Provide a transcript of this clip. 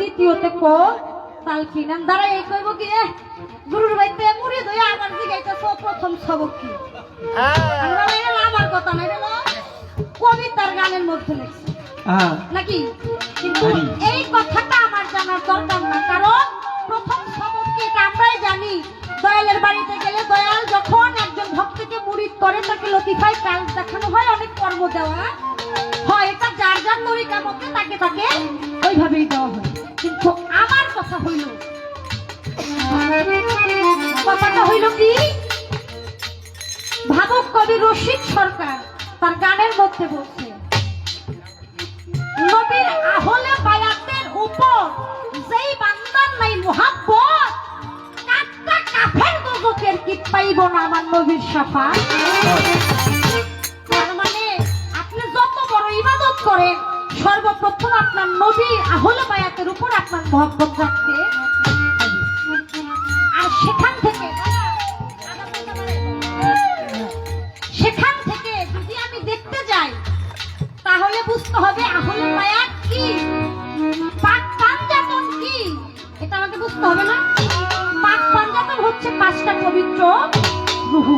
দ্বিতীয়তে কো তালকিন দ্বারা এই কইব কি গুরুর বাইতে মুড়ি দইয়া আমার দিকে এটা প্রথম সবক কি আমরা এটা আমার কথা না এটা কবিতার গানের মধ্যে লেখছে নাকি কিন্তু এই কথাটা আমার জানার দরকার না কারণ প্রথম সবক কি এটা আমরাই জানি দয়ালের বাড়িতে গেলে দয়াল যখন একজন ভক্তকে মুরিদ করে তাকে লতিফায় কাজ দেখানো হয় অনেক কর্ম দেওয়া হয় এটা যার যার তরিকা মতে তাকে তাকে ওইভাবেই দেওয়া হয় কিন্তু আমার কথা হইল কথাটা হইল কি ভাবুক কবি রশিদ সরকার তার গানের মধ্যে বলছে নবীর আহলে বায়াতের উপর যেই বান্দার নাই মুহাব্বত কাটটা কাফের দোজখের কি পাইব না আমার নবীর শাফাত তার মানে আপনি যত বড় ইবাদত করেন সর্বপ্রথম আপনার নবীর আহলে বায়াতের উপর আপনার মুহাব্বত রাখতে আর সেখান থেকে যদি আমি দেখতে যাই তাহলে বুঝতে হবে আহলে বায়াত কি পাক পাঞ্জাতন কি এটা আমাকে বুঝতে হবে না পাক পাঞ্জাতন হচ্ছে 5টা পবিত্র রুহু